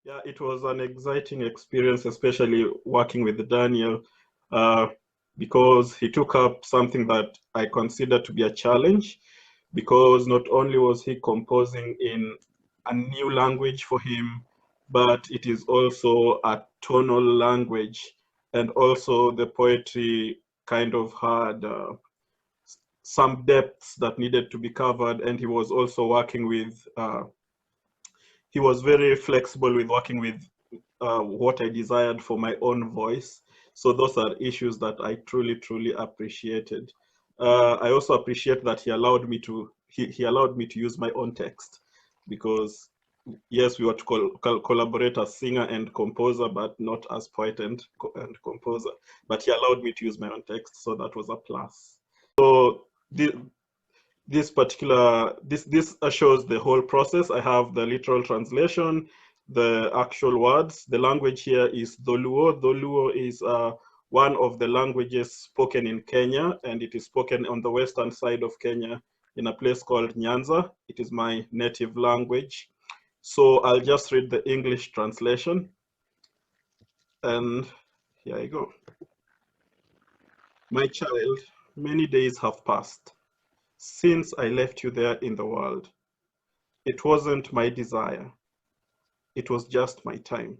Yeah, it was an exciting experience, especially working with Daniel, because he took up something that I consider to be a challenge, because not only was he composing in a new language for him, but it is also a tonal language, and also the poetry kind of had some depths that needed to be covered, and he was also working with he was very flexible with working with what I desired for my own voice. So those are issues that I truly, truly appreciated. I also appreciate that he allowed me to use my own text, because yes, we were to collaborate as singer and composer, but not as poet and composer. But he allowed me to use my own text, so that was a plus. So this shows the whole process. I have the literal translation, the actual words. The language here is Dholuo. Dholuo is one of the languages spoken in Kenya, and it is spoken on the western side of Kenya in a place called Nyanza. It is my native language. So I'll just read the English translation. And here I go. My child, many days have passed since I left you there in the world. It wasn't my desire. It was just my time.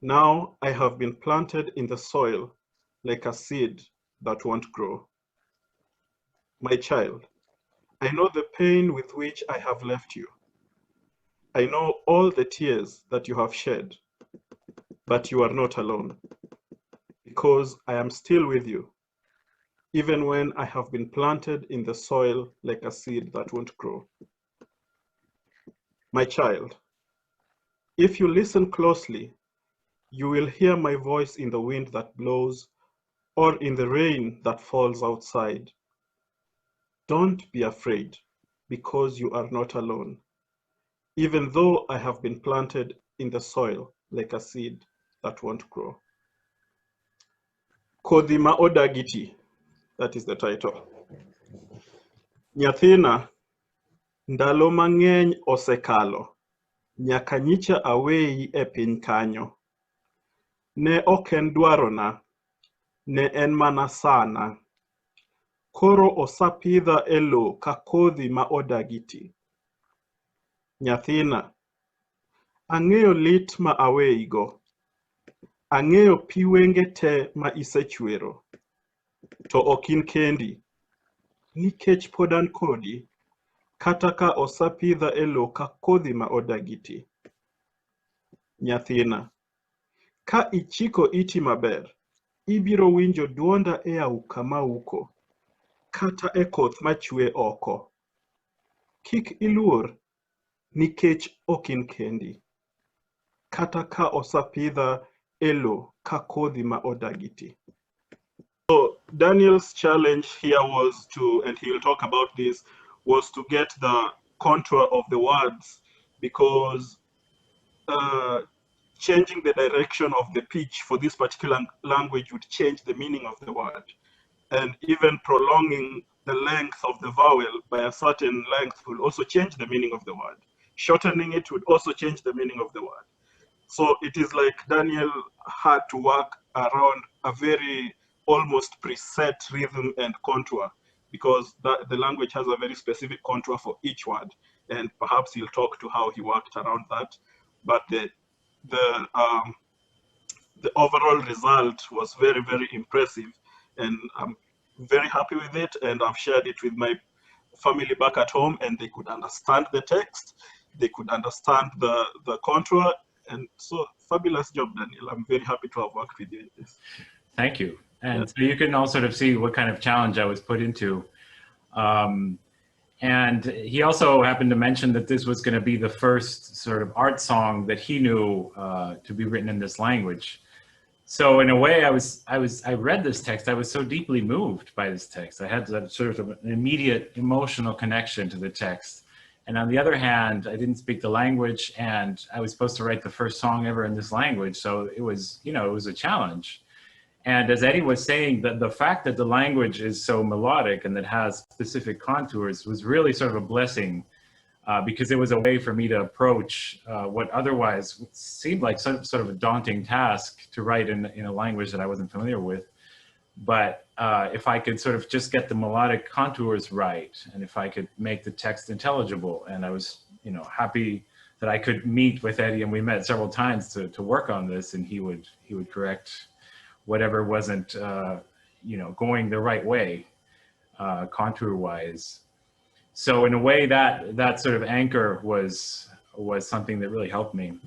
Now I have been planted in the soil like a seed that won't grow. My child, I know the pain with which I have left you. I know all the tears that you have shed, but you are not alone, because I am still with you, even when I have been planted in the soil like a seed that won't grow. My child, if you listen closely, you will hear my voice in the wind that blows or in the rain that falls outside. Don't be afraid, because you are not alone, even though I have been planted in the soil like a seed that won't grow. Kodhi ma odagiti, that is the title. Nyathina, ndalo mang'eny osekalo, nyaka nyicha aweyi e piny kanyo. Ne ok en dwarona, ne en mana sana. Koro osapidha e lowo ka kodhi ma odagiti. Nyathina, ang'eyo lit ma aweyigo. Ang'eyo pi wenge te ma isechwero. To ok in kendi, nikech pod an kodi, kata ka osapidha e lowo ka kodhi ma odagiti. Nyathina, ka ichiko iti maber, ibiro winjo dwonda e auka mauko, kata e koth machwe oko. Kik iluor, nikech ok in kendi, kata ka osapidha e lowo ka kodhi ma odagiti. So Daniel's challenge here was to, and he will talk about this, was to get the contour of the words, because changing the direction of the pitch for this particular language would change the meaning of the word. And even prolonging the length of the vowel by a certain length will also change the meaning of the word. Shortening it would also change the meaning of the word. So it is like Daniel had to work around a very almost preset rhythm and contour, because the language has a very specific contour for each word. And perhaps he'll talk to how he worked around that. But the overall result was very, very impressive. And I'm very happy with it. And I've shared it with my family back at home, and they could understand the text. They could understand the contour. And so, fabulous job, Daniel. I'm very happy to have worked with you in this. Thank you. And so you can all sort of see what kind of challenge I was put into. And he also happened to mention that this was going to be the first sort of art song that he knew to be written in this language. So in a way, I read this text. I was so deeply moved by this text. I had that sort of an immediate emotional connection to the text. And on the other hand, I didn't speak the language, and I was supposed to write the first song ever in this language. So it was, you know, it was a challenge. And as Eddie was saying, that the fact that the language is so melodic and that has specific contours was really sort of a blessing because it was a way for me to approach what otherwise seemed like sort of a daunting task to write in a language that I wasn't familiar with. But if I could sort of just get the melodic contours right, and if I could make the text intelligible, and I was, happy that I could meet with Eddie, and we met several times to work on this, and he would correct whatever wasn't, going the right way, contour-wise. So in a way, that sort of anchor was something that really helped me.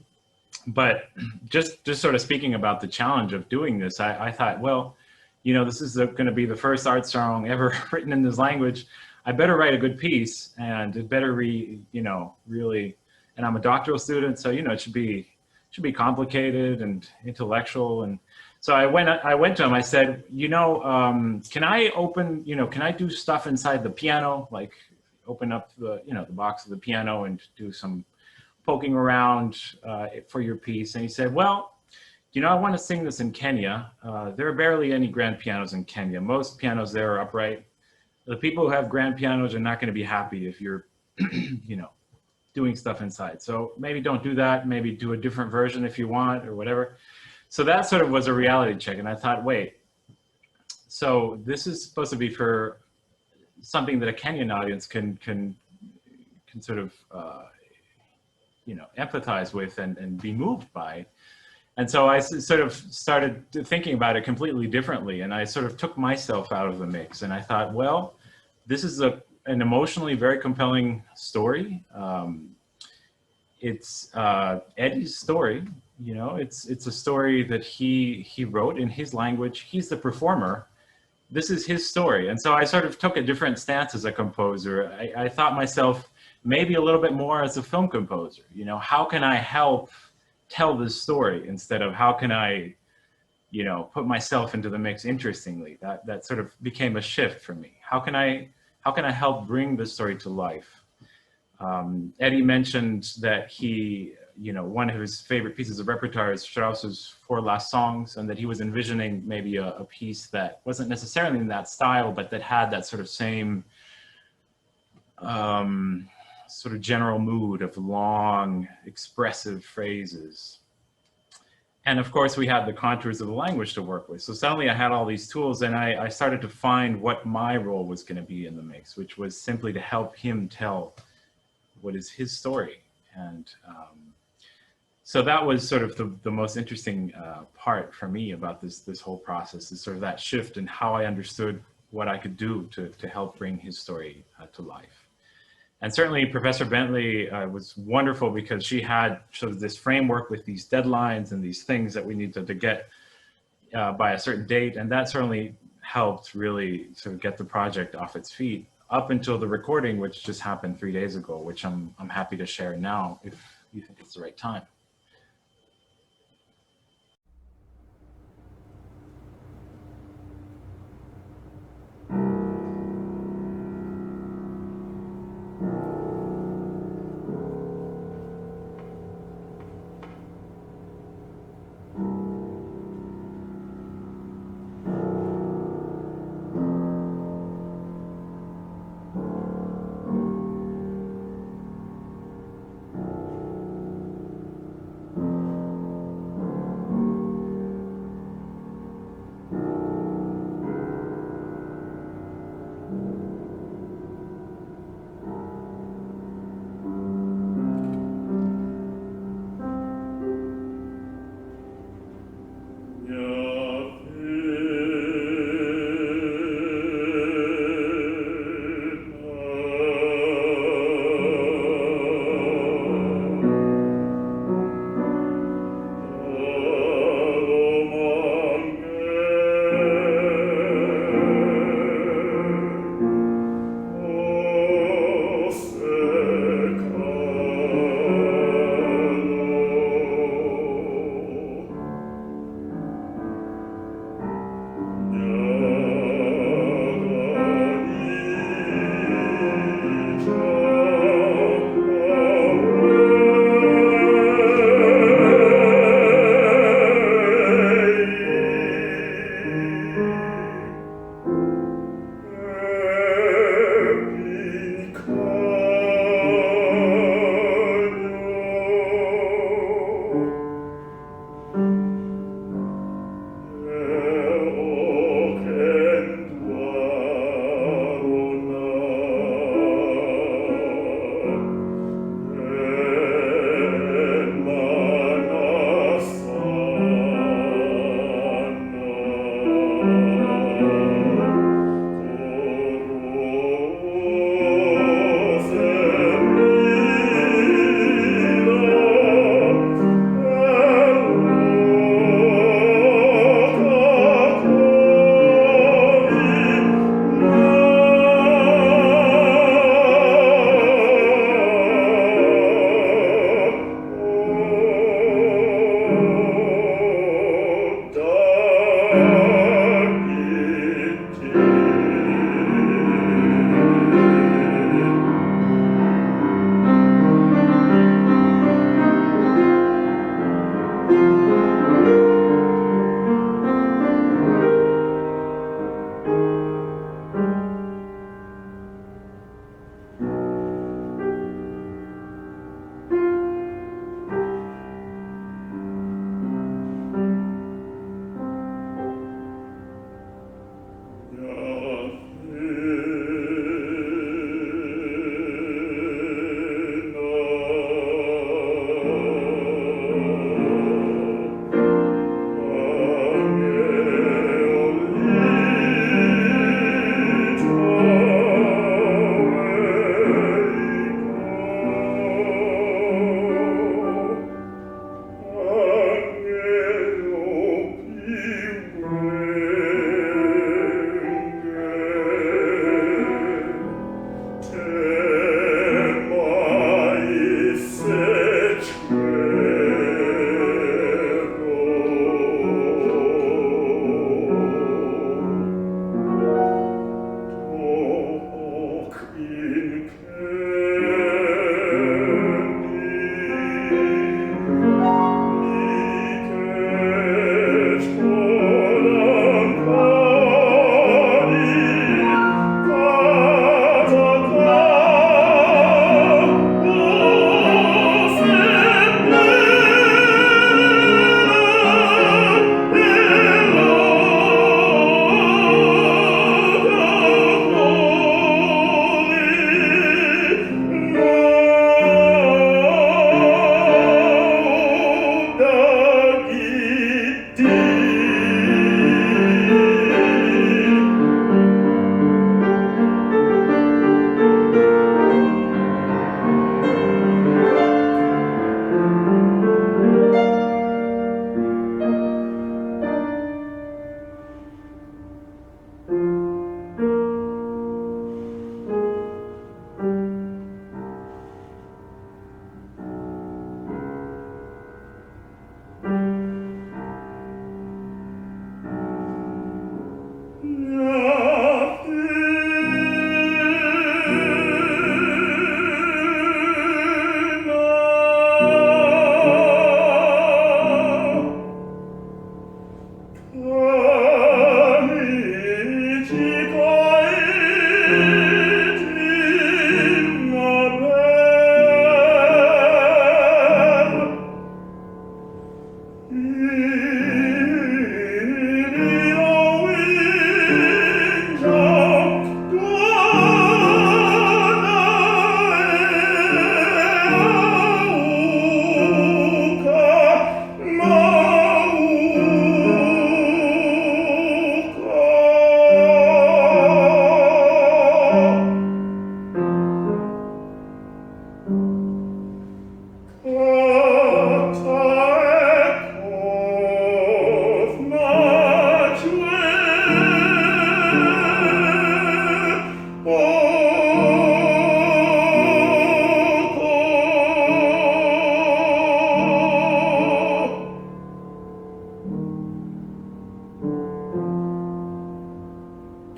But just sort of speaking about the challenge of doing this, I thought, well, this is going to be the first art song ever written in this language. I better write a good piece, and it better really, and I'm a doctoral student, so, it should be complicated and intellectual. And so I went to him, I said, can I do stuff inside the piano, like open up the, the box of the piano and do some poking around for your piece? And he said, well, I want to sing this in Kenya. There are barely any grand pianos in Kenya. Most pianos there are upright. The people who have grand pianos are not going to be happy if you're, doing stuff inside. So maybe don't do that. Maybe do a different version if you want, or whatever. So that sort of was a reality check. And I thought, wait, so this is supposed to be for something that a Kenyan audience can sort of, empathize with and be moved by. And so I sort of started thinking about it completely differently. And I sort of took myself out of the mix. And I thought, well, this is an emotionally very compelling story. It's Eddie's story. It's a story that he wrote in his language. He's the performer. This is his story. And so I sort of took a different stance as a composer. I thought myself maybe a little bit more as a film composer. How can I help tell this story instead of how can I, put myself into the mix interestingly? That sort of became a shift for me. How can I help bring the story to life? Eddie mentioned that he, one of his favorite pieces of repertoire is Strauss's Four Last Songs, and that he was envisioning maybe a piece that wasn't necessarily in that style, but that had that sort of same sort of general mood of long, expressive phrases. And of course, we had the contours of the language to work with. So suddenly I had all these tools, and I started to find what my role was going to be in the mix, which was simply to help him tell what is his story. And so that was sort of the most interesting part for me about this whole process, is sort of that shift in how I understood what I could do to help bring his story to life. And certainly Professor Bentley was wonderful, because she had sort of this framework with these deadlines and these things that we needed to get by a certain date. And that certainly helped really sort of get the project off its feet up until the recording, which just happened 3 days ago, which I'm happy to share now if you think it's the right time.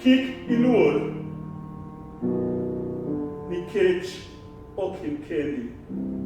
Kik iluor nikech ok in kendi.